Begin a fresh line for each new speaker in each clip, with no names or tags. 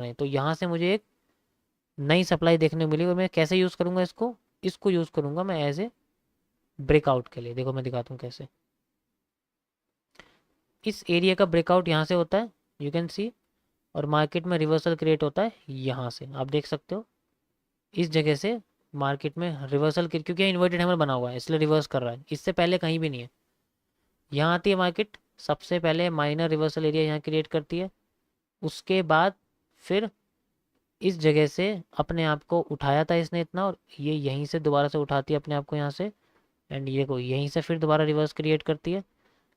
नहीं, तो यहाँ से मुझे एक नई सप्लाई देखने को मिली। और मैं कैसे यूज़ करूँगा इसको, इसको यूज़ करूँगा मैं एज ए ब्रेकआउट के लिए। देखो मैं दिखाता हूँ कैसे। इस एरिया का ब्रेकआउट यहाँ से होता है, यू कैन सी। और मार्केट में रिवर्सल क्रिएट होता है यहाँ से, आप देख सकते हो। इस जगह से मार्केट में रिवर्सल, क्योंकि इन्वर्टेड हैमर बना हुआ है इसलिए रिवर्स कर रहा है, इससे पहले कहीं भी नहीं है। यहाँ आती है मार्केट, सबसे पहले माइनर रिवर्सल एरिया यहाँ क्रिएट करती है। उसके बाद फिर इस जगह से अपने आप को उठाया था इसने इतना, और ये यहीं से दोबारा से उठाती है अपने आप को यहाँ से। एंड ये को यहीं से फिर दोबारा रिवर्स क्रिएट करती है।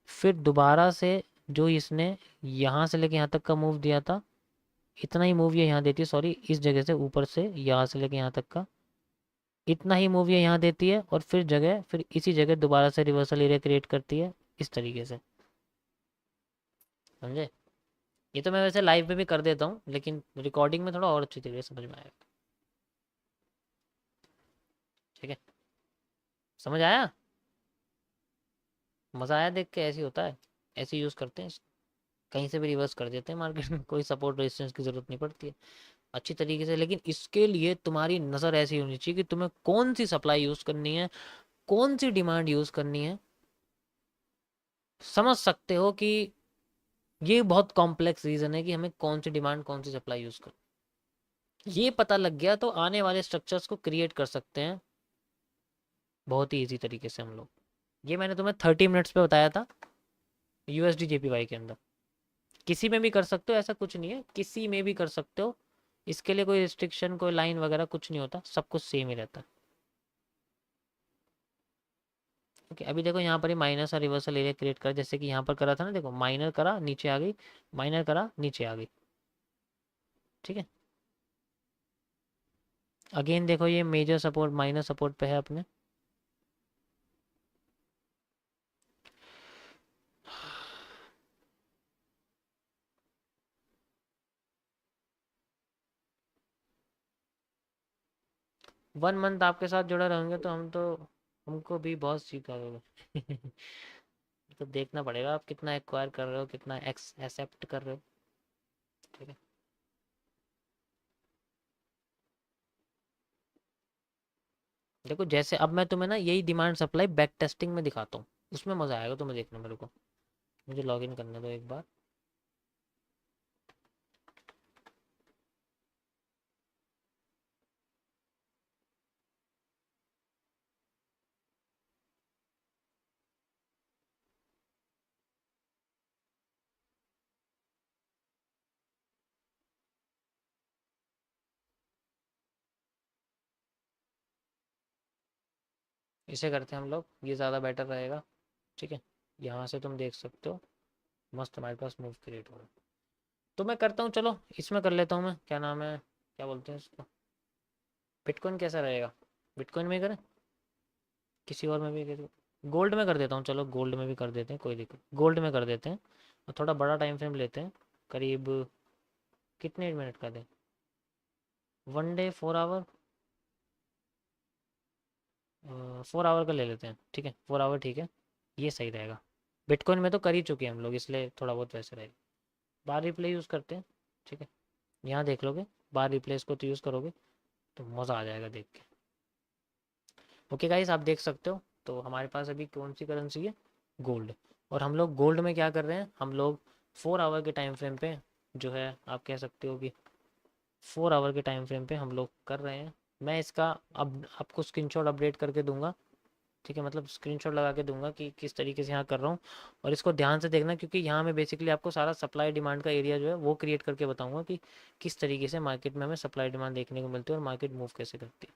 फिर दोबारा से जो इसने यहाँ से लेके यहाँ तक का मूव दिया था, इतना ही मूव ये यहाँ देती है, सॉरी, इस जगह से ऊपर से यहाँ से लेके यहाँ तक का इतना ही मूव ये यहाँ देती है। और फिर इसी जगह दोबारा से रिवर्सल एरिया क्रिएट करती है इस तरीके से, समझे। ये तो मैं वैसे लाइव में भी कर देता हूँ, लेकिन रिकॉर्डिंग में थोड़ा और अच्छी तरीके से समझ में आएगा। ठीक है, समझ आया, मज़ा आया देख के। ऐसे ही होता है, ऐसे यूज़ करते हैं, कहीं से भी रिवर्स कर देते हैं मार्केट में, कोई सपोर्ट रेजिस्टेंस की ज़रूरत नहीं पड़ती है अच्छी तरीके से। लेकिन इसके लिए तुम्हारी नज़र ऐसी होनी चाहिए कि तुम्हें कौन सी सप्लाई यूज़ करनी है, कौन सी डिमांड यूज़ करनी है। समझ सकते हो कि ये बहुत कॉम्प्लेक्स रीज़न है कि हमें कौन सी डिमांड कौन सी सप्लाई यूज़ कर। ये पता लग गया तो आने वाले स्ट्रक्चर्स को क्रिएट कर सकते हैं बहुत ही ईजी तरीके से हम लोग। ये मैंने तुम्हें 30 मिनट्स पे बताया था यूएसडी जेपीवाई के अंदर। किसी में भी कर सकते हो, ऐसा कुछ नहीं है, किसी में भी कर सकते हो। इसके लिए कोई रिस्ट्रिक्शन, कोई लाइन वगैरह कुछ नहीं होता, सब कुछ सेम ही रहता है। ओके, अभी देखो यहाँ पर ही माइनर सा रिवर्सल एरिया क्रिएट करा, जैसे कि यहाँ पर करा था ना, देखो माइनर करा नीचे आ गई, माइनर करा नीचे आ गई। ठीक है, अगेन देखो ये मेजर सपोर्ट माइनर सपोर्ट पे है अपने। 1 मंथ आपके साथ जुड़ा रहेंगे तो हमको भी बहुत सीखा होगा। तो देखना पड़ेगा आप कितना एक्वायर कर रहे हो, कितना एक्सेप्ट कर रहे हो। ठीक है, देखो जैसे अब मैं तुम्हें ना यही डिमांड सप्लाई बैक टेस्टिंग में दिखाता हूँ, उसमें मज़ा आएगा तुम्हें देखने मेरे को। मुझे लॉगिन करने दो एक बार। इसे करते हैं हम लोग, ये ज़्यादा बेटर रहेगा। ठीक है, यहाँ से तुम देख सकते हो मस्त हमारे पास मूव क्रिएट हो रहा है। तो मैं करता हूँ, चलो इसमें कर लेता हूँ मैं, क्या नाम है, क्या बोलते हैं इसको, बिटकॉइन कैसा रहेगा, बिटकॉइन में ही करें, किसी और में भी गोल्ड में कर देता हूँ, चलो गोल्ड में भी कर देते हैं, कोई दिक्कत, गोल्ड में कर देते हैं। और थोड़ा बड़ा टाइम फ्रेम लेते हैं, करीब कितने मिनट का दें, 1 डे 4 आवर, 4 आवर का ले लेते हैं। ठीक है, 4 आवर ठीक है, ये सही रहेगा। बिटकॉइन में तो कर ही चुके हैं हम लोग, इसलिए थोड़ा बहुत वैसे रहेगा। बार रिप्ले यूज़ करते हैं। ठीक है, यहाँ देख लोगे, बार रिप्लेस को तो यूज़ करोगे तो मज़ा आ जाएगा देख के। ओके गाइस, आप देख सकते हो तो हमारे पास अभी कौन सी करेंसी है, गोल्ड। और हम लोग गोल्ड में क्या कर रहे हैं, हम लोग 4 आवर के टाइम फ्रेम पे, जो है आप कह सकते हो कि 4 आवर के टाइम फ्रेम पे हम लोग कर रहे हैं। मैं इसका अब आपको स्क्रीनशॉट अपडेट करके दूंगा। ठीक है, मतलब स्क्रीनशॉट लगा के दूंगा कि किस तरीके से यहाँ कर रहा हूँ। और इसको ध्यान से देखना, क्योंकि यहाँ मैं बेसिकली आपको सारा सप्लाई डिमांड का एरिया जो है वो क्रिएट करके बताऊंगा कि किस तरीके से मार्केट में हमें सप्लाई डिमांड देखने को मिलती है और मार्केट मूव कैसे करती है।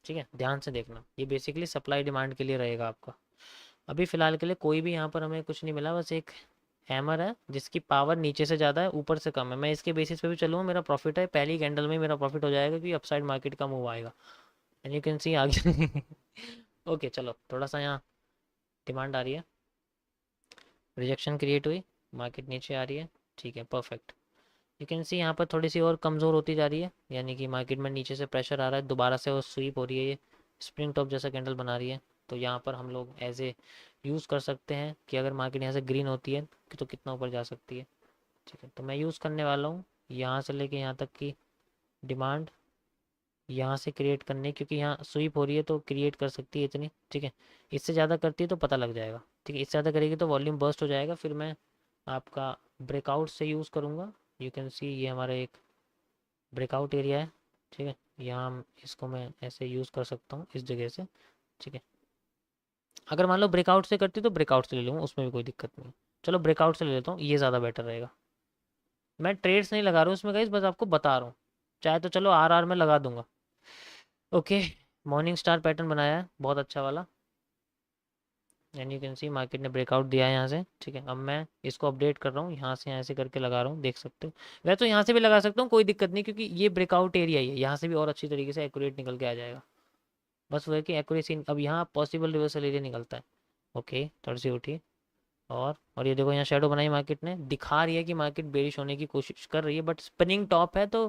ठीक है, ध्यान से देखना, ये बेसिकली सप्लाई डिमांड के लिए रहेगा आपका। अभी फ़िलहाल के लिए कोई भी यहाँ पर हमें कुछ नहीं मिला, बस एक हैमर है जिसकी पावर नीचे से ज़्यादा है ऊपर से कम है। मैं इसके बेसिस पे भी चलूँगा, मेरा प्रॉफिट है, पहली कैंडल में मेरा प्रॉफिट हो जाएगा क्योंकि अपसाइड मार्केट का मूव आएगा। एंड यू कैन सी आगे। ओके चलो, थोड़ा सा यहाँ डिमांड आ रही है, रिजेक्शन क्रिएट हुई, मार्केट नीचे आ रही है। ठीक है, परफेक्ट। यू कैन सी यहाँ पर थोड़ी सी और कमज़ोर होती जा रही है, यानी कि मार्केट में नीचे से प्रेशर आ रहा है, दोबारा से वो स्वीप हो रही है, ये स्प्रिंग टॉप जैसा कैंडल बना रही है। तो यहाँ पर हम लोग एज ए यूज़ कर सकते हैं कि अगर मार्केट यहाँ से ग्रीन होती है तो कितना ऊपर जा सकती है। ठीक है, तो मैं यूज़ करने वाला हूँ यहाँ से लेके यहाँ तक की डिमांड यहाँ से क्रिएट करने, क्योंकि यहाँ स्वीप हो रही है तो क्रिएट कर सकती है इतनी, ठीक है। इससे ज़्यादा करती है तो पता लग जाएगा, ठीक है। इससे ज़्यादा करेगी तो वॉल्यूम बर्स्ट हो जाएगा। फिर मैं आपका ब्रेकआउट से यूज़ करूँगा। यू कैन सी ये हमारा एक ब्रेकआउट एरिया है, ठीक है। यहाँ इसको मैं ऐसे यूज़ कर सकता हूँ इस जगह से, ठीक है। अगर मान लो ब्रेकआउट से करती तो ब्रेकआउट से ले लूँगा, उसमें भी कोई दिक्कत नहीं। चलो ब्रेकआउट से ले लेता हूँ, ये ज़्यादा बेटर रहेगा। मैं ट्रेड्स नहीं लगा रहा हूँ उसमें गाइस, बस आपको बता रहा हूँ। चाहे तो चलो आर में लगा दूंगा। ओके, मॉर्निंग स्टार पैटर्न बनाया है बहुत अच्छा वाला, and you can see market ने ब्रेकआउट दिया है यहाँ से, ठीक है। अब मैं इसको अपडेट कर रहा हूँ, यहाँ से ऐसे करके लगा रहा हूँ, देख सकते हो। वैसे तो यहाँ से भी लगा सकता हूँ, कोई दिक्कत नहीं, क्योंकि ये ब्रेकआउट एरिया ही है, यहाँ से भी और अच्छी तरीके से एक्यूरेट निकल के आ जाएगा। बस वो है कि एक्यूरेसी अब यहाँ पॉसिबल रिवर्सल एरिया निकलता है। ओके, थोड़ी सी उठी, और ये देखो यहाँ शेडो बनाई मार्केट ने, दिखा रही है कि मार्केट बेरिश होने की कोशिश कर रही है, बट स्पिनिंग टॉप है तो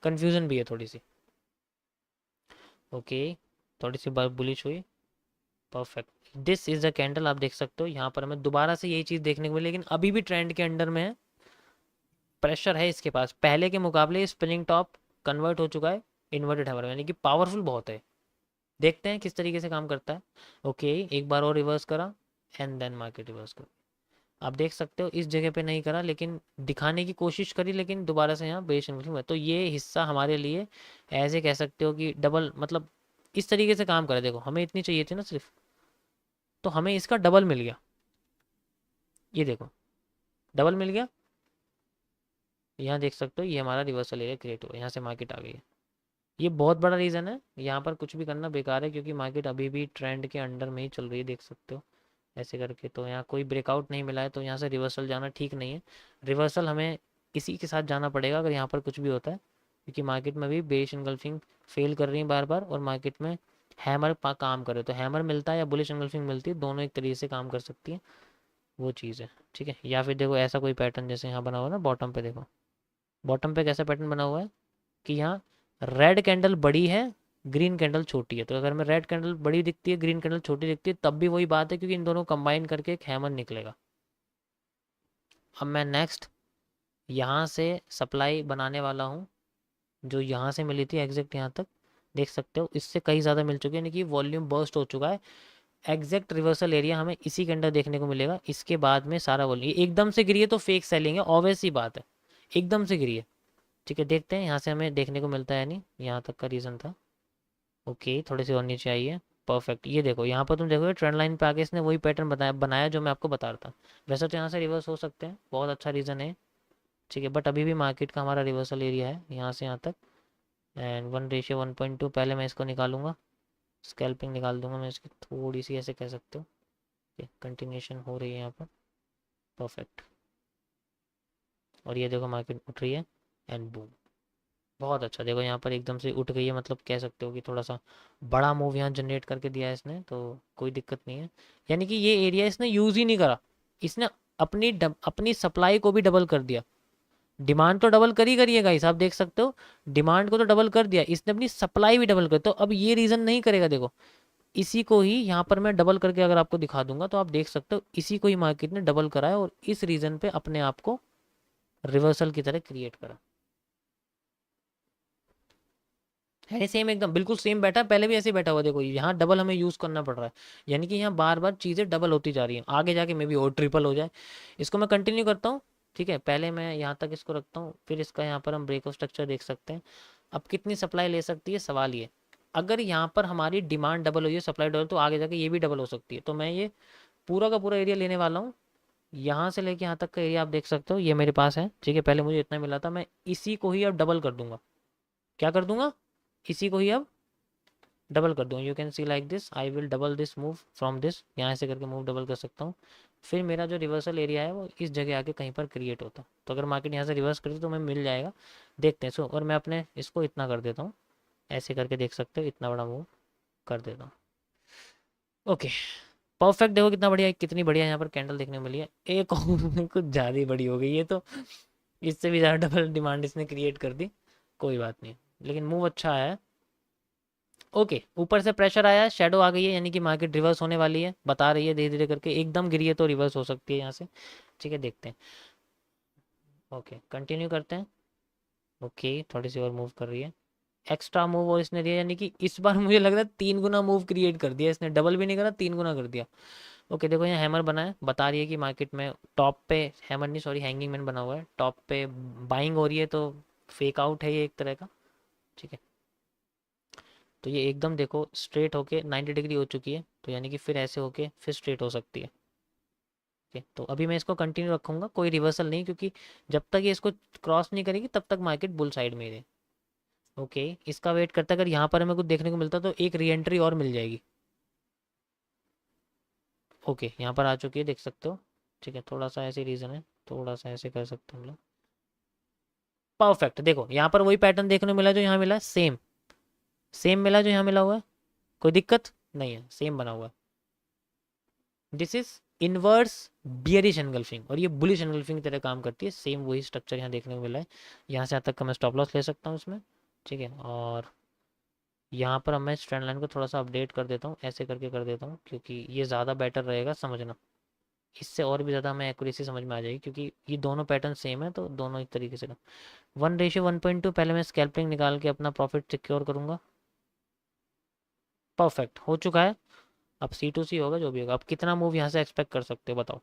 कंफ्यूजन भी है थोड़ी सी। ओके, थोड़ी सी बार बुलिश हुई, perfect. This is a candle, आप देख सकते हो यहाँ पर हमें दोबारा से यही चीज़ देखने को मिली, लेकिन अभी भी ट्रेंड के अंडर में है, प्रेशर है इसके पास। पहले के मुकाबले स्पिनिंग टॉप कन्वर्ट हो चुका है इन्वर्टेड हैमर में, यानी कि पावरफुल बहुत है। देखते हैं किस तरीके से काम करता है। ओके, एक बार और रिवर्स करा एंड देन मार्केट रिवर्स कर, आप देख सकते हो इस जगह पे नहीं करा, लेकिन दिखाने की कोशिश करी, लेकिन दोबारा से यहाँ बेरिश इन्वर्टिंग हुआ। तो ये हिस्सा हमारे लिए ऐसे कह सकते हो कि डबल, मतलब इस तरीके से काम करे। देखो हमें इतनी चाहिए थी ना सिर्फ, तो हमें इसका डबल मिल गया। ये देखो डबल मिल गया, यहाँ देख सकते हो ये हमारा रिवर्सल एरिया क्रिएट हुआ, यहाँ से मार्केट आ गई है। ये बहुत बड़ा रीज़न है, यहाँ पर कुछ भी करना बेकार है, क्योंकि मार्केट अभी भी ट्रेंड के अंडर में ही चल रही है, देख सकते हो ऐसे करके। तो यहाँ कोई ब्रेकआउट नहीं मिला है, तो यहाँ से रिवर्सल जाना ठीक नहीं है। रिवर्सल हमें इसी के साथ जाना पड़ेगा अगर यहाँ पर कुछ भी होता है, क्योंकि मार्केट में भी बेरिश एंगल्फिंग फेल कर रही है बार बार, और मार्केट में हैमर काम करे, तो हैमर मिलता है या बुलिश एंगल्फिंग मिलती है, दोनों एक तरीके से काम कर सकती है, वो चीज़ है, ठीक है। या फिर देखो ऐसा कोई पैटर्न जैसे यहाँ बना हुआ ना बॉटम पे, देखो बॉटम पे कैसा पैटर्न बना हुआ है कि यहाँ रेड कैंडल बड़ी है, ग्रीन कैंडल छोटी है। तो अगर मैं रेड कैंडल बड़ी दिखती है, ग्रीन कैंडल छोटी दिखती है, तब भी वही बात है, क्योंकि इन दोनों कंबाइन करके एक हैमर निकलेगा। अब मैं नेक्स्ट यहाँ से सप्लाई बनाने वाला हूँ, जो यहाँ से मिली थी एग्जैक्ट यहाँ तक, देख सकते हो इससे कहीं ज़्यादा मिल चुकी है, यानी कि वॉल्यूम बर्स्ट हो चुका है। एग्जैक्ट रिवर्सल एरिया हमें इसी के अंदर देखने को मिलेगा। इसके बाद में सारा वॉल्यूम एकदम से गिरी है तो फेक सेलिंग है, ऑब्वियस सी बात है, एकदम से गिरी है, ठीक है। देखते हैं यहाँ से हमें देखने को मिलता है नहीं, यहाँ तक का रीज़न था। ओके, थोड़ी सी और नीचे आई है, परफेक्ट। ये देखो यहाँ पर तुम देखो ट्रेंड लाइन पे आके इसने वही पैटर्न बनाया जो मैं आपको बता रहा था। वैसे तो यहाँ से रिवर्स हो सकते हैं, बहुत अच्छा रीज़न है, ठीक है, बट अभी भी मार्केट का हमारा रिवर्सल एरिया है यहाँ से यहाँ तक। एंड 1:1.2, पहले मैं इसको निकालूंगा, स्कैल्पिंग निकाल दूंगा मैं इसकी थोड़ी सी, ऐसे कह सकते हो। कंटिन्यूशन हो रही है यहाँ पर, परफेक्ट। और ये देखो मार्केट उठ रही है एंड बूम, बहुत अच्छा। देखो यहाँ पर एकदम से उठ गई है, मतलब कह सकते हो कि थोड़ा सा बड़ा मूव यहाँ जनरेट करके दिया है इसने, तो कोई दिक्कत नहीं है। यानी कि ये एरिया इसने यूज़ ही नहीं करा, इसने अपनी सप्लाई को भी डबल कर दिया। डिमांड तो डबल करी है गाइस, आप देख सकते हो डिमांड को तो डबल कर दिया इसने, अपनी सप्लाई भी डबल कर। तो अब ये रीज़न नहीं करेगा, देखो इसी को ही यहाँ पर मैं डबल करके अगर आपको दिखा दूंगा तो आप देख सकते हो इसी को ही मार्केट ने डबल करा है, और इस रीज़न पे अपने आप को रिवर्सल की तरह क्रिएट करा है। सेम एकदम बिल्कुल सेम बैठा, पहले भी ऐसे बैठा हुआ, देखो यहाँ डबल हमें यूज़ करना पड़ रहा है, यानी कि यहाँ बार बार चीज़ें डबल होती जा रही हैं, आगे जाके मे बी और ट्रिपल हो जाए। इसको मैं कंटिन्यू करता हूँ, ठीक है। पहले मैं यहाँ तक इसको रखता हूँ, फिर इसका यहाँ पर हम ब्रेकआउट स्ट्रक्चर देख सकते हैं। अब कितनी सप्लाई ले सकती है सवाल ये, अगर यहाँ पर हमारी डिमांड डबल हुई है, सप्लाई डबल, तो आगे जाके ये भी डबल हो सकती है। तो मैं ये पूरा का पूरा एरिया लेने वाला हूँ, यहाँ से लेके यहाँ तक का एरिया आप देख सकते हो ये मेरे पास है, ठीक है। पहले मुझे इतना मिला था, मैं इसी को ही अब डबल कर दूंगा। क्या कर दूंगा? इसी को ही अब डबल कर दूँ। You can see like this, I will double this move from this, यहाँ ऐसे करके मूव डबल कर सकता हूँ। फिर मेरा जो रिवर्सल एरिया है वो इस जगह आके कहीं पर क्रिएट होता, तो अगर मार्केट यहाँ से रिवर्स करती तो मैं मिल जाएगा, देखते हैं। सो और मैं अपने इसको इतना कर देता हूँ, ऐसे करके देख सकते हो इतना बड़ा मूव कर देता हूँ। Okay, perfect. देखो कितना बढ़िया, कितनी बढ़िया यहाँ पर कैंडल देखने को मिली है। एक और कुछ ज़्यादा ही बड़ी हो गई है, तो इससे भी ज़्यादा डबल डिमांड इसने क्रिएट कर दी, कोई बात नहीं, लेकिन मूव अच्छा आया है। ओके, ऊपर से प्रेशर आया, शेडो आ गई है, यानी कि मार्केट रिवर्स होने वाली है, बता रही है धीरे धीरे करके। एकदम गिरी है तो रिवर्स हो सकती है यहाँ से, ठीक है, देखते हैं। ओके, कंटिन्यू करते हैं। ओके, थोड़ी सी और मूव कर रही है, एक्स्ट्रा मूव और इसने दिया, यानी कि इस बार मुझे लग रहा है 3 गुना मूव क्रिएट कर दिया इसने, डबल भी नहीं करा, 3 गुना कर दिया। ओके देखो यहाँ हैमर बना है, बता रही है कि मार्केट में टॉप पे, हैमर नहीं सॉरी हैंगिंग मैन बना हुआ है, टॉप पे बाइंग हो रही है, तो फेक आउट है ये एक तरह का। ठीक है, तो ये एकदम देखो स्ट्रेट होके 90 डिग्री हो चुकी है, तो यानी कि फिर ऐसे होके फिर स्ट्रेट हो सकती है। ओके, तो अभी मैं इसको कंटिन्यू रखूंगा, कोई रिवर्सल नहीं, क्योंकि जब तक ये इसको क्रॉस नहीं करेगी तब तक मार्केट बुल साइड में ही है। ओके, इसका वेट करता, अगर यहाँ पर हमें कुछ देखने को मिलता तो एक री एंट्री और मिल जाएगी। ओके, यहाँ पर आ चुकी है, देख सकते हो। ठीक है, थोड़ा सा ऐसे रीज़न है, थोड़ा सा ऐसे कर सकते हैं हम लोग। परफेक्ट, देखो यहाँ पर वही पैटर्न देखने को मिला जो यहाँ मिला, सेम सेम मिला जो यहाँ मिला हुआ है, कोई दिक्कत नहीं है, सेम बना हुआ है। This is inverse bearish engulfing, और ये बुलिश एनगल्फिंग की तरह काम करती है, सेम वही स्ट्रक्चर यहाँ देखने को मिला है। यहाँ से यहाँ तक का मैं स्टॉप लॉस ले सकता हूँ इसमें। ठीक है, और यहाँ पर अब मैं ट्रेंड लाइन को थोड़ा सा अपडेट कर देता हूँ, ऐसे करके कर देता हूँ, क्योंकि ये ज़्यादा बेटर रहेगा समझना, इससे और भी ज़्यादा हमें एक्यूरेसी समझ में आ जाएगी, क्योंकि ये दोनों पैटर्न सेम है, तो दोनों एक तरीके से। 1:1.2, पहले मैं स्कैल्पिंग निकाल के अपना प्रॉफिट सिक्योर करूँगा। परफेक्ट हो चुका है, अब C2C होगा जो भी होगा। अब कितना मूव यहाँ से एक्सपेक्ट कर सकते हो बताओ,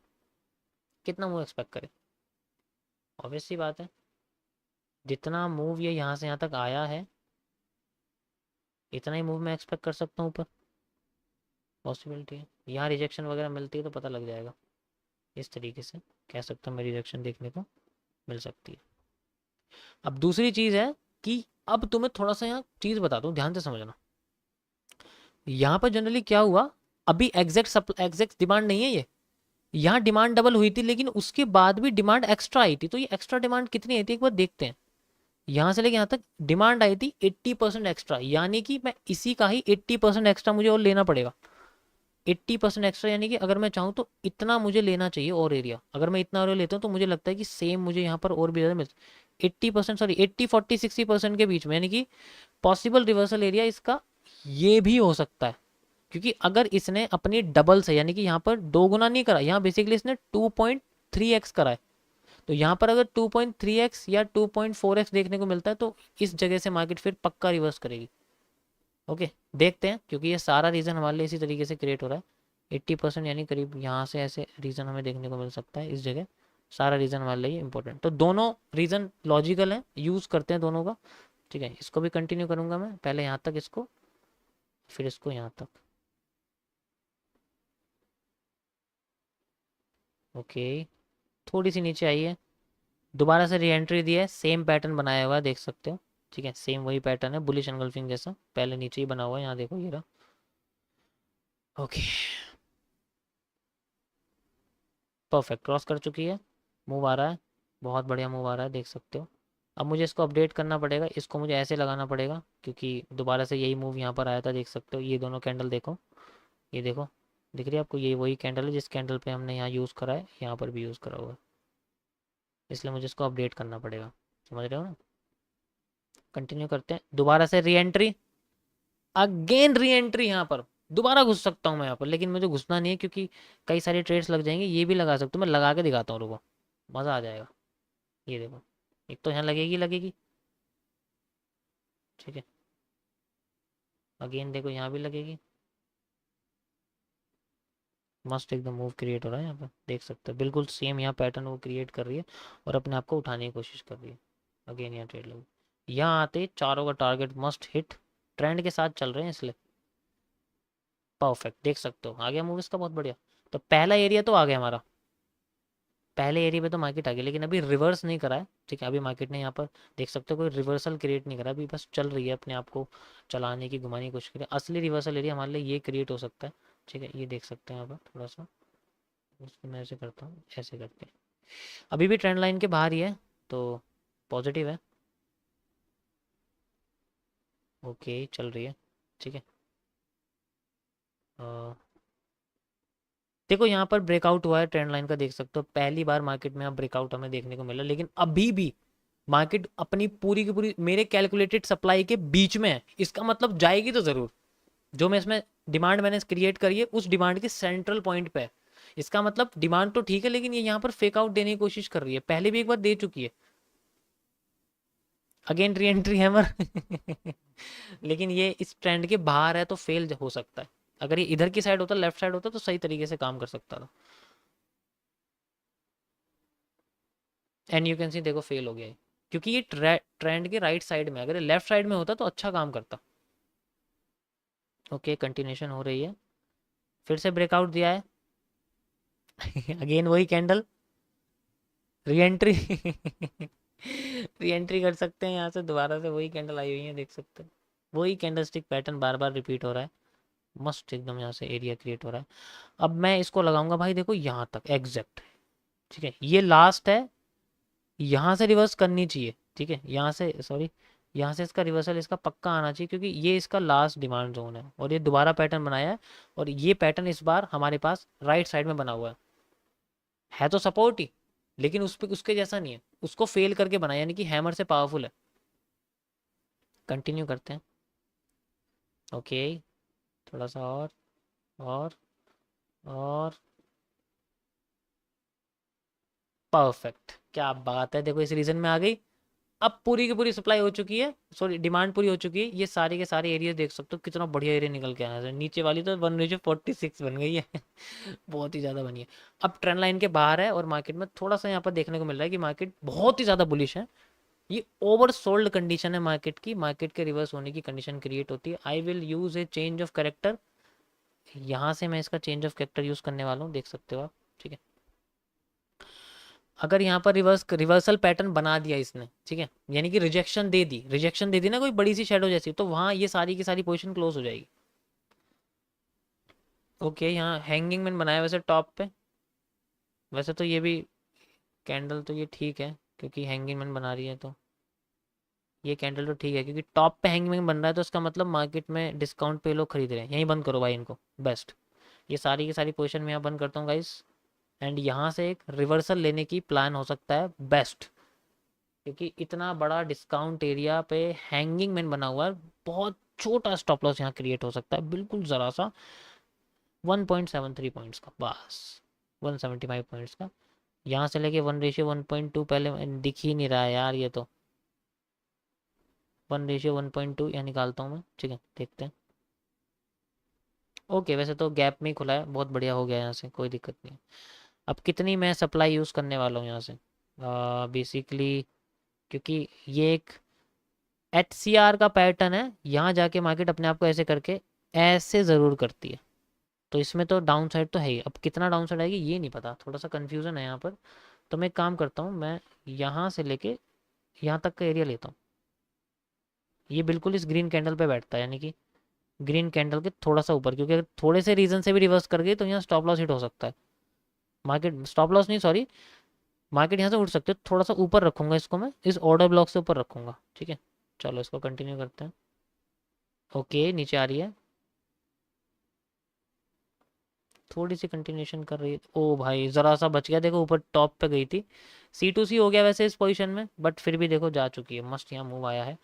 कितना मूव एक्सपेक्ट करें? ऑब्वियस सी बात है, जितना मूव ये यहाँ से यहाँ तक आया है इतना ही मूव मैं एक्सपेक्ट कर सकता हूँ ऊपर, पॉसिबिलिटी है। यहाँ रिजेक्शन वगैरह मिलती है तो पता लग जाएगा, इस तरीके से कह सकता हूँ मैं, रिजेक्शन देखने को मिल सकती है। अब दूसरी चीज़ है कि अब तुम्हें थोड़ा सा यहाँ चीज़ बता दूँ, ध्यान से समझना। यहाँ पर जनरली क्या हुआ, अभी एग्जैक्ट डिमांड नहीं है ये, यहाँ डिमांड डबल हुई थी, लेकिन उसके बाद भी डिमांड एक्स्ट्रा आई थी, तो ये एक्स्ट्रा डिमांड कितनी आई थी एक बार देखते हैं। यहाँ से लेके यहाँ तक डिमांड आई थी 80% एक्स्ट्रा, यानी कि मैं इसी का ही 80% एक्स्ट्रा मुझे और लेना पड़ेगा। 80% एक्स्ट्रा यानी कि अगर मैं चाहूँ तो इतना मुझे लेना चाहिए और एरिया, अगर मैं इतना और लेता हूँ तो मुझे लगता है कि सेम मुझे यहाँ पर और भी ज़्यादा मिल, 80% सॉरी 80 40 60% के बीच में, यानी कि पॉसिबल रिवर्सल एरिया इसका ये भी हो सकता है। क्योंकि अगर इसने अपनी डबल से, यानी कि यहाँ पर 2 गुना नहीं करा, यहाँ बेसिकली इसने 2.3x करा है, तो यहाँ पर अगर 2.3x या 2.4x देखने को मिलता है तो इस जगह से मार्केट फिर पक्का रिवर्स करेगी। ओके, देखते हैं, क्योंकि ये सारा रीज़न हमारे लिए इसी तरीके से क्रिएट हो रहा है। 80% यानी करीब यहाँ से ऐसे रीज़न हमें देखने को मिल सकता है इस जगह, सारा रीज़न हमारे लिए इंपॉर्टेंट, तो दोनों रीज़न लॉजिकल है, यूज़ करते हैं दोनों का। ठीक है, इसको भी कंटिन्यू करूँगा मैं, पहले यहाँ तक इसको, फिर इसको यहाँ तक। ओके, थोड़ी सी नीचे आई है, दोबारा से री एंट्री दिया है, सेम पैटर्न बनाया हुआ है, देख सकते हो। ठीक है, सेम वही पैटर्न है बुलिश एनगल्फिंग जैसा, पहले नीचे ही बना हुआ है, यहाँ देखो ये रहा। ओके, परफेक्ट, क्रॉस कर चुकी है, मूव आ रहा है, बहुत बढ़िया मूव आ रहा है, देख सकते हो। अब मुझे इसको अपडेट करना पड़ेगा, इसको मुझे ऐसे लगाना पड़ेगा, क्योंकि दोबारा से यही मूव यहाँ पर आया था, देख सकते हो। ये दोनों कैंडल देखो, ये देखो, दिख रही है आपको, ये वही कैंडल है जिस कैंडल पे हमने यहाँ यूज़ करा है, यहाँ पर भी यूज़ करा हुआ है, इसलिए मुझे इसको अपडेट करना पड़ेगा, समझ रहे हो ना। कंटिन्यू करते हैं, दोबारा से re entry, again re entry, यहाँ पर दोबारा घुस सकता हूँ मैं यहाँ पर, लेकिन मुझे घुसना नहीं है, क्योंकि कई सारे ट्रेड्स लग जाएंगे, ये भी लगा सकता हूँ मैं, लगा के दिखाता हूँ, रुको, मज़ा आ जाएगा। ये देखो, एक तो यहाँ लगेगी लगेगी, ठीक है, अगेन देखो यहाँ भी लगेगी, मस्त एकदम मूव क्रिएट हो रहा है यहाँ पर, देख सकते हो, बिल्कुल सेम यहाँ पैटर्न वो क्रिएट कर रही है और अपने आप को उठाने की कोशिश कर रही है। अगेन यहाँ ट्रेड लगी, यहाँ आते चारों का टारगेट मस्ट हिट, ट्रेंड के साथ चल रहे हैं इसलिए परफेक्ट, देख सकते हो आ गया मूव इसका, बहुत बढ़िया। तो पहला एरिया तो आ गया हमारा, पहले एरिया पे तो मार्केट आ गई, लेकिन अभी रिवर्स नहीं करा है। ठीक है, अभी मार्केट ने यहाँ पर देख सकते हो कोई रिवर्सल क्रिएट नहीं करा, अभी बस चल रही है, अपने आप को चलाने की, घुमाने की कोशिश करें। असली रिवर्सल एरिया हमारे लिए ये क्रिएट हो सकता है। ठीक है, ये देख सकते हैं यहाँ पर थोड़ा सा, उसको मैं ऐसे करता हूँ, ऐसे करके अभी भी ट्रेंड लाइन के बाहर ही है, तो पॉजिटिव है। ओके, चल रही है, ठीक है। देखो यहाँ पर ब्रेकआउट हुआ है ट्रेंड लाइन का, देख सकते हो, पहली बार मार्केट में अब ब्रेकआउट हमें देखने को मिला, लेकिन अभी भी मार्केट अपनी पूरी की पूरी मेरे कैलकुलेटेड सप्लाई के बीच में है, इसका मतलब जाएगी तो ज़रूर, जो मैं इसमें डिमांड मैंने क्रिएट करी है उस डिमांड के सेंट्रल पॉइंट पे है। इसका मतलब डिमांड तो ठीक है, लेकिन ये यहाँ पर फेक आउट देने की कोशिश कर रही है, पहले भी एक बार दे चुकी है। Again re entry hammer. लेकिन ये इस ट्रेंड के बाहर है तो फेल हो सकता है। अगर ये इधर की साइड होता, लेफ्ट साइड होता, तो सही तरीके से काम कर सकता था। एंड यू कैन सी देखो फेल हो गया है, क्योंकि ये ट्रेंड के राइट साइड में, अगर ये लेफ्ट साइड में होता तो अच्छा काम करता। ओके, कंटिन्यूशन हो रही है, फिर से ब्रेकआउट दिया है। अगेन वही candle, re entry. Re entry कर सकते हैं यहाँ से, दोबारा से वही कैंडल आई हुई है, देख सकते हैं। वही कैंडल स्टिक पैटर्न बार बार रिपीट हो रहा है। मस्त एकदम यहाँ से एरिया क्रिएट हो रहा है। अब मैं इसको लगाऊंगा भाई, देखो यहाँ तक एग्जैक्ट। ठीक है, ये लास्ट है, यहाँ से रिवर्स करनी चाहिए। ठीक है, यहाँ से सॉरी, यहाँ से इसका रिवर्सल इसका पक्का आना चाहिए, क्योंकि ये इसका लास्ट डिमांड जोन है और ये दोबारा पैटर्न बनाया है। और ये पैटर्न इस बार हमारे पास राइट साइड में बना हुआ है तो सपोर्ट ही, लेकिन उस पे उसके जैसा नहीं है, उसको फेल करके बनाया, यानी कि हैमर से पावरफुल है। कंटिन्यू करते हैं। ओके, थोड़ा सा और और परफेक्ट, क्या बात है, देखो इस रीजन में आ गई। अब पूरी की पूरी सप्लाई हो चुकी है, सॉरी डिमांड पूरी हो चुकी है। ये सारे के सारे एरिया देख सकते हो, कितना बढ़िया एरिया निकल के आया है। नीचे वाली तो 1:46 बन गई है। बहुत ही ज़्यादा बनी है। अब ट्रेंड लाइन के बाहर है और मार्केट में थोड़ा सा यहाँ पर देखने को मिल रहा है कि मार्केट बहुत ही ज़्यादा बुलिश है। ये ओवर सोल्ड कंडीशन है मार्केट की, मार्केट के रिवर्स होने की कंडीशन क्रिएट होती है। I will use A change of character. यहाँ से मैं इसका चेंज ऑफ करेक्टर यूज़ करने वाला हूँ, देख सकते हो आप। ठीक है, अगर यहाँ पर रिवर्सल पैटर्न बना दिया इसने, ठीक है, यानी कि रिजेक्शन दे दी ना कोई बड़ी सी शेडो जैसी, तो वहाँ ये सारी की सारी पोजीशन क्लोज हो जाएगी। ओके, यहाँ हैंगिंग मैन बनाया वैसे टॉप पे। वैसे तो ये भी कैंडल तो ये ठीक है, क्योंकि हैंगिंग मैन बना रही है, तो ये कैंडल तो ठीक है, क्योंकि टॉप पे हैंगिंग मैन बन रहा है, तो इसका मतलब मार्केट में डिस्काउंट पे लोग खरीद रहे हैं। यहीं बंद करो भाई इनको, बेस्ट। ये सारी की सारी पोजीशन में यहाँ बंद करता हूँ गाइस। एंड यहाँ से एक रिवर्सल लेने की प्लान हो सकता है, बेस्ट, क्योंकि इतना बड़ा डिस्काउंट एरिया पे हैंगिंग मैन बना हुआ है। बहुत छोटा स्टॉप लॉस यहाँ क्रिएट हो सकता है, बिल्कुल ज़रा सा, 1.73 पॉइंट्स का बस, 175 पॉइंट्स का। यहाँ से लेके 1:1.2, पहले दिख ही नहीं रहा है यार ये तो। 1:1.2 यहाँ निकालता हूँ मैं, ठीक है, देखते हैं। ओके, वैसे तो गैप में ही खुला है, बहुत बढ़िया हो गया, यहाँ से कोई दिक्कत नहीं है। अब कितनी मैं सप्लाई यूज़ करने वाला हूँ यहाँ से, बेसिकली, क्योंकि ये एक HCR का पैटर्न है, यहाँ जाके मार्केट अपने आप को ऐसे करके ऐसे ज़रूर करती है, तो इसमें तो डाउन साइड तो है ही। अब कितना डाउन साइड आएगी ये नहीं पता, थोड़ा सा कन्फ्यूज़न है यहाँ पर। तो मैं एक काम करता हूँ, मैं यहाँ से लेके यहाँ तक का एरिया लेता हूँ। ये बिल्कुल इस ग्रीन कैंडल पे बैठता है, यानी कि ग्रीन कैंडल के थोड़ा सा ऊपर, क्योंकि अगर थोड़े से रीज़न से भी रिवर्स कर गई तो यहाँ स्टॉप लॉस हिट हो सकता है। मार्केट स्टॉप लॉस नहीं, सॉरी, मार्केट यहाँ से उठ सकते हो, थोड़ा सा ऊपर रखूँगा इसको, मैं इस ऑर्डर ब्लॉक से ऊपर रखूँगा। ठीक है, चलो इसको कंटिन्यू करते हैं। ओके, नीचे आ रही है, थोड़ी सी कंटिन्यूशन कर रही है। ओ भाई ज़रा सा बच गया, देखो ऊपर टॉप पे गई थी। C2C हो गया वैसे इस पोजीशन में, बट फिर भी देखो जा चुकी है, मस्त यहाँ मूव आया है।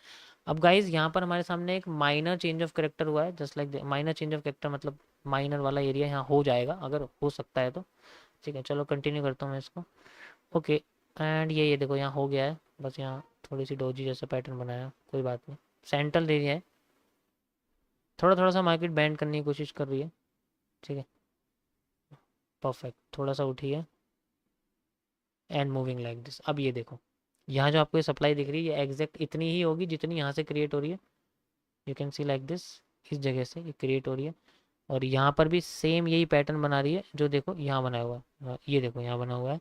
अब गाइज यहाँ पर हमारे सामने एक माइनर चेंज ऑफ करेक्टर हुआ है, just like minor change of character, मतलब माइनर वाला एरिया यहाँ हो जाएगा अगर हो सकता है तो। ठीक है, चलो कंटिन्यू करता हूँ मैं इसको। ओके, एंड ये देखो यहाँ हो गया है, बस यहाँ थोड़ी सी डोजी जैसा पैटर्न बनाया, कोई बात नहीं, सेंट्रल एरिया है। थोड़ा थोड़ा सा मार्केट बैंड करने की कोशिश कर रही है। ठीक है, परफेक्ट, थोड़ा सा उठी है एंड मूविंग लाइक दिस। अब ये देखो, यहाँ जो आपको ये सप्लाई दिख रही है, ये एग्जैक्ट इतनी ही होगी जितनी यहाँ से क्रिएट हो रही है। You can see like this, इस जगह से ये क्रिएट हो रही है। और यहाँ पर भी सेम यही पैटर्न बना रही है, जो देखो यहाँ बना हुआ है। ये देखो यहाँ बना हुआ है,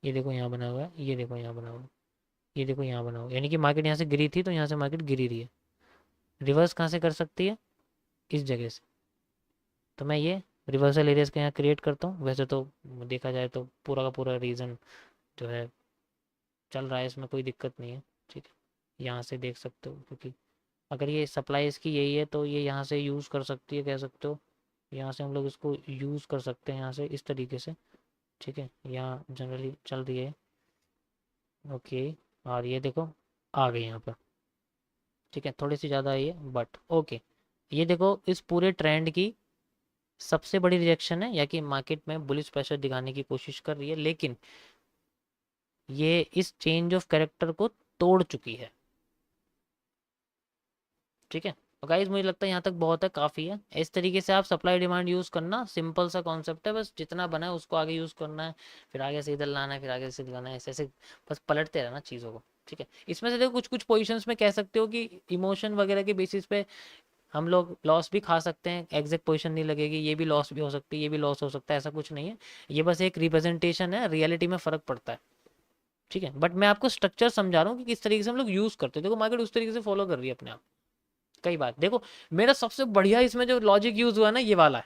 ये देखो यहाँ बना हुआ है, ये देखो यहाँ बना हुआ है, ये देखो यहाँ बना हुआ है। यानी कि मार्केट यहाँ से गिरी थी, तो यहाँ से मार्केट गिरी रही है। रिवर्स कहाँ से कर सकती है, इस जगह से। तो मैं ये रिवर्सल एरियाज के यहाँ क्रिएट करता हूँ। वैसे तो देखा जाए तो पूरा का पूरा रीज़न जो है चल रहा है, इसमें कोई दिक्कत नहीं है। ठीक है, यहाँ से देख सकते हो, क्योंकि अगर ये सप्लाई इसकी यही है तो ये यहाँ से यूज़ कर सकती है, कह सकते हो। यहाँ से हम लोग इसको यूज़ कर सकते हैं, यहाँ से इस तरीके से। ठीक है, यहाँ जनरली चल रही है। ओके, और ये देखो आ गई यहाँ पर। ठीक है, थोड़ी सी ज़्यादा आई है बट ओके। ये देखो इस पूरे ट्रेंड की सबसे बड़ी रिएक्शन है, या कि मार्केट में बुलिश प्रेशर दिखाने की कोशिश कर रही है, लेकिन ये इस चेंज ऑफ कैरेक्टर को तोड़ चुकी है। ठीक है। और गाइस मुझे लगता है यहाँ तक बहुत है, काफ़ी है। इस तरीके से आप सप्लाई डिमांड यूज़ करना, सिंपल सा कॉन्सेप्ट है, बस जितना बना है उसको आगे यूज़ करना है, फिर आगे से इधर लाना है, फिर आगे से इधर लाना है, ऐसे ऐसे बस पलटते रहना चीज़ों को। ठीक है। इसमें से देखो कुछ कुछ पोजीशंस में कह सकते हो कि इमोशन वगैरह के बेसिस पे हम लोग लॉस भी खा सकते हैं, एग्जैक्ट पोजीशन नहीं लगेगी, ये भी लॉस भी हो सकती है, ये भी लॉस हो सकता है, ऐसा कुछ नहीं है। ये बस एक रिप्रेजेंटेशन है, रियलिटी में फ़र्क पड़ता है। ठीक है। बट मैं आपको स्ट्रक्चर समझा रहा हूँ कि किस तरीके से हम लोग यूज़ करते हैं। देखो मार्केट उस तरीके से फॉलो कर रही है अपने आप। कई बात देखो, मेरा सबसे बढ़िया इसमें जो लॉजिक यूज हुआ ना ये वाला है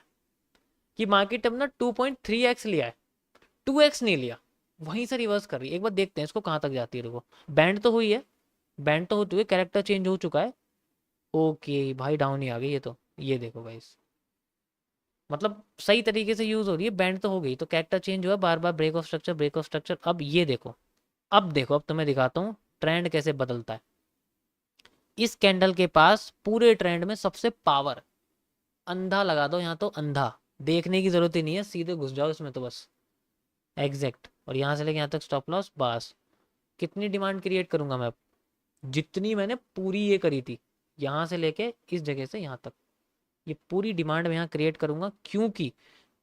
कि मार्केट अब ना 2.3x लिया है, 2x नहीं लिया, वहीं से रिवर्स कर रही है। एक बार देखते हैं इसको कहाँ तक जाती है। देखो बैंड तो हुई है, बैंड तो होते हुए कैरेक्टर चेंज हो चुका है। ओके भाई डाउन ही आ गई ये तो। ये देखो गाइस, मतलब सही तरीके से यूज हो रही है, बैंड तो हो गई, तो कैरेक्टर चेंज हुआ, बार बार break of structure, break of structure. अब ये देखो, अब देखो, अब तुम्हें दिखाता हूँ ट्रेंड कैसे बदलता है। इस कैंडल के पास पूरे ट्रेंड में सबसे पावर, अंधा लगा दो यहाँ तो, अंधा देखने की जरूरत ही नहीं है, सीधे घुस जाओ इसमें तो बस एग्जैक्ट। और यहाँ से लेके यहाँ तक स्टॉप लॉस, बस कितनी डिमांड क्रिएट करूंगा मैं अब, जितनी मैंने पूरी ये करी थी, यहाँ से लेके इस जगह से यहाँ तक, ये पूरी डिमांड मैं यहाँ क्रिएट करूंगा, क्योंकि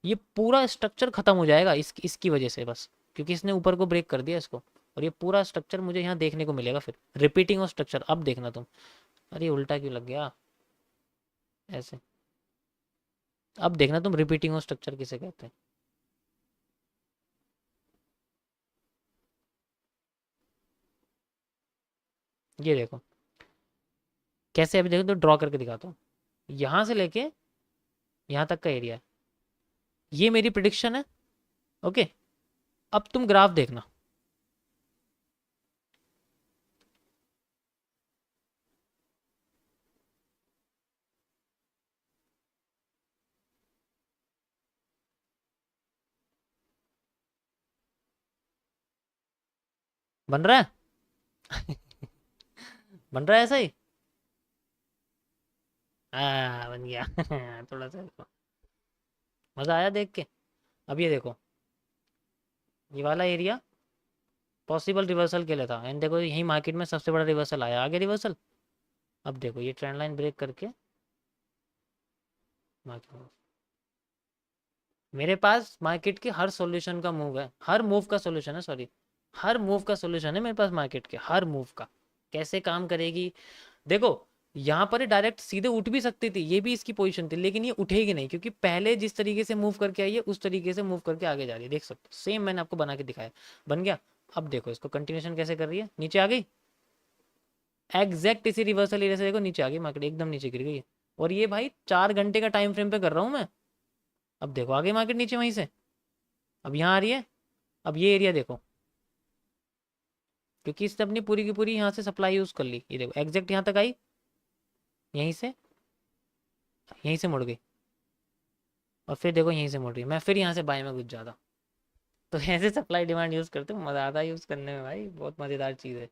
ये पूरा स्ट्रक्चर खत्म हो जाएगा इसकी वजह से बस, क्योंकि इसने ऊपर को ब्रेक कर दिया इसको। और ये पूरा स्ट्रक्चर मुझे यहाँ देखने को मिलेगा, फिर रिपीटिंग ऑफ स्ट्रक्चर। अब देखना तुम, अरे उल्टा क्यों लग गया ऐसे, अब देखना तुम रिपीटिंग ऑफ स्ट्रक्चर किसे कहते हैं। ये देखो कैसे, अभी देखो तो ड्रॉ करके दिखाता हूँ, यहाँ से लेके यहाँ तक का एरिया है, ये मेरी प्रिडिक्शन है। ओके, अब तुम ग्राफ देखना, बन रहा है बन रहा है ऐसा ही, हाँ बन गया थोड़ा सा इसको मजा आया देख के। अब ये देखो, ये वाला एरिया पॉसिबल रिवर्सल के लिए था, एंड देखो यही मार्केट में सबसे बड़ा रिवर्सल आया, आगे रिवर्सल। अब देखो ये ट्रेंड लाइन ब्रेक करके मार्केट, मेरे पास मार्केट के हर सॉल्यूशन का मूव है, हर मूव का सॉल्यूशन है, सॉरी, हर मूव का सॉल्यूशन है मेरे पास मार्केट के हर मूव का, कैसे काम करेगी। देखो यहाँ पर डायरेक्ट सीधे उठ भी सकती थी, ये भी इसकी पोजीशन थी, लेकिन ये उठेगी नहीं, क्योंकि पहले जिस तरीके से मूव करके आई है उस तरीके से मूव करके आगे जा रही है, देख सकते हो सेम मैंने आपको बना के दिखाया, बन गया। अब देखो इसको कंटिन्यूशन कैसे कर रही है, नीचे आ गई, एग्जैक्ट इसी रिवर्सल एरिया से देखो नीचे आ गई मार्केट, एकदम नीचे गिर गई है। और ये भाई 4 घंटे का टाइम फ्रेम पे कर रहा हूँ मैं। अब देखो आगे मार्केट नीचे वहीं से, अब यहाँ आ रही है। अब ये एरिया देखो, क्योंकि इसने अपनी पूरी की पूरी यहाँ से सप्लाई यूज कर ली, ये देखो एग्जैक्ट यहाँ तक आई, यहीं से, यहीं से मुड़ गई, और फिर देखो यहीं से मुड़ रही है, मैं फिर यहाँ से बाय में घुस जाता। तो ऐसे सप्लाई डिमांड यूज करते हो, मजा आता है यूज करने में भाई, बहुत मजेदार चीज है।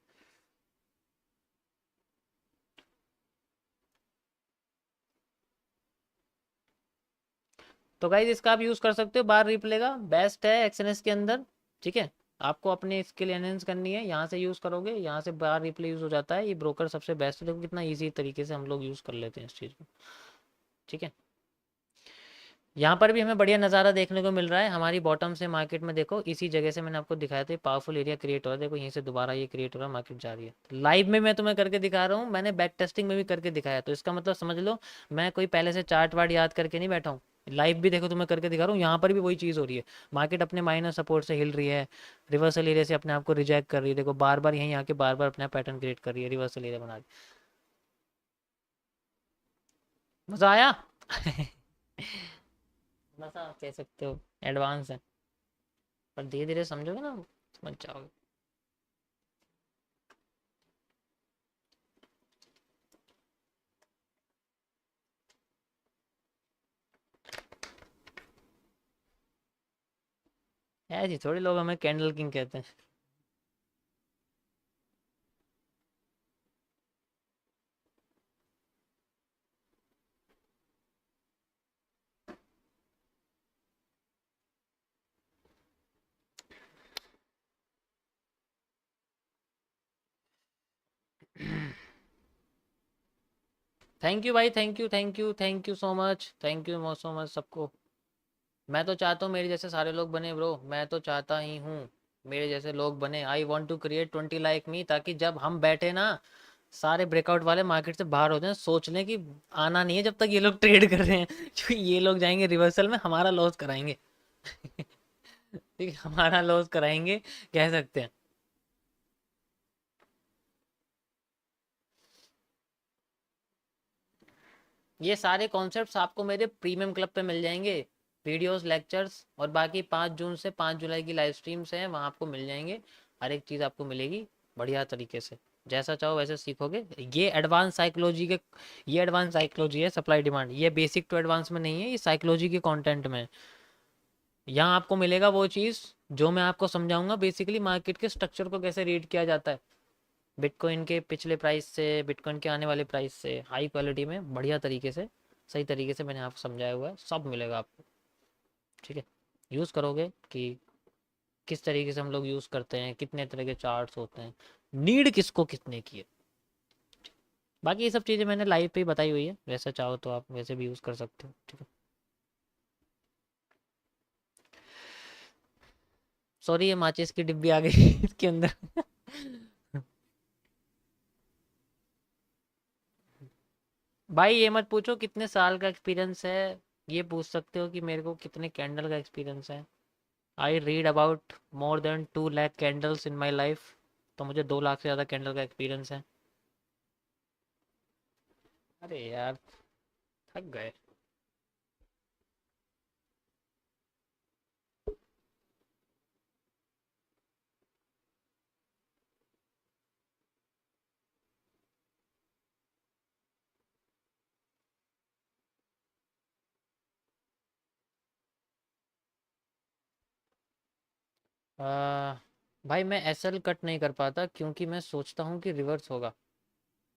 तो गाइज इसका आप यूज कर सकते हो, बार रिप्ले का बेस्ट है एक्सएनएस के अंदर। ठीक है, आपको अपने स्किल एनहेंस करनी है, यहाँ से यूज करोगे, यहाँ से बार रिप्ले यूज हो जाता है, ये ब्रोकर सबसे बेस्ट है। देखो कितना ईजी तरीके से हम लोग यूज कर लेते हैं इस चीज को। ठीक है, यहाँ पर भी हमें बढ़िया नज़ारा देखने को मिल रहा है, हमारी बॉटम से मार्केट में देखो इसी जगह से मैंने आपको दिखाया था, पावरफुल एरिया क्रिएट हो रहा है, देखो यहीं से दोबारा ये क्रिएट हो रहा है, मार्केट जा रही है। लाइव में मैं तुम्हें करके दिखा रहा हूँ, मैंने बैक टेस्टिंग में भी करके दिखाया, तो इसका मतलब समझ लो मैं कोई पहले से चार्ट वार्ट याद करके नहीं बैठा हूँ। लाइव भी देखो तुम्हें करके दिखा रहा हूँ, यहाँ पर भी वही चीज़ हो रही है, मार्केट अपने माइनर सपोर्ट से हिल रही है, रिवर्सल एरिया से अपने आप को रिजेक्ट कर रही है, देखो बार बार यहीं आके बार बार अपना पैटर्न क्रिएट कर रही है, रिवर्सल एरिया बना रही है। मज़ा आया मज़ा आप कह सकते हो, एडवांस है, पर धीरे धीरे समझोगे ना समझ जाओगे। है जी, थोड़े लोग हमें कैंडल किंग कहते हैं। थैंक यू भाई, thank you, thank you, thank you so much, thank you so much सबको। मैं तो चाहता हूँ मेरे जैसे सारे लोग बने ब्रो, मैं तो चाहता ही हूँ मेरे जैसे लोग बने। I want to create 20 like me, ताकि जब हम बैठे ना, सारे ब्रेकआउट वाले मार्केट से बाहर हो जाएं, सोच लें कि आना नहीं है जब तक ये लोग ट्रेड कर रहे हैं। क्योंकि ये लोग जाएंगे रिवर्सल में, हमारा लॉस कराएंगे। ठीक है, हमारा लॉस कराएंगे, कह सकते हैं। ये सारे कॉन्सेप्ट्स आपको मेरे प्रीमियम क्लब पे मिल जाएंगे, वीडियोस, लेक्चर्स, और बाकी 5 जून से 5 जुलाई की लाइव स्ट्रीम्स हैं, वहाँ आपको मिल जाएंगे। हर एक चीज़ आपको मिलेगी बढ़िया तरीके से, जैसा चाहो वैसे सीखोगे। ये एडवांस साइकोलॉजी है सप्लाई डिमांड, ये बेसिक टू एडवांस में नहीं है, ये साइकोलॉजी के कंटेंट में है। यहाँ आपको मिलेगा वो चीज़ जो मैं आपको समझाऊंगा, बेसिकली मार्केट के स्ट्रक्चर को कैसे रीड किया जाता है, बिटकॉइन के पिछले प्राइस से, बिटकॉइन के आने वाले प्राइस से, हाई क्वालिटी में बढ़िया तरीके से, सही तरीके से मैंने आपको समझाया हुआ है, सब मिलेगा आपको। ठीक है, यूज़ करोगे कि किस तरीके से हम लोग यूज़ करते हैं, कितने तरह के चार्ट्स होते हैं, नीड किसको कितने की है। बाकी ये सब चीज़ें मैंने लाइव पे ही बताई हुई है, वैसा चाहो तो आप वैसे भी यूज़ कर सकते हो। ठीक है, सॉरी ये माचिस की डिब्बी आ गई इसके अंदर। भाई ये मत पूछो कितने साल का एक्सपीरियंस है, ये पूछ सकते हो कि मेरे को कितने कैंडल का एक्सपीरियंस है। I read about more than 2 lakh candles in my life, तो मुझे 2 लाख से ज़्यादा कैंडल का एक्सपीरियंस है। अरे यार, थक गए। आ, भाई मैं एसएल कट नहीं कर पाता क्योंकि मैं सोचता हूँ कि रिवर्स होगा।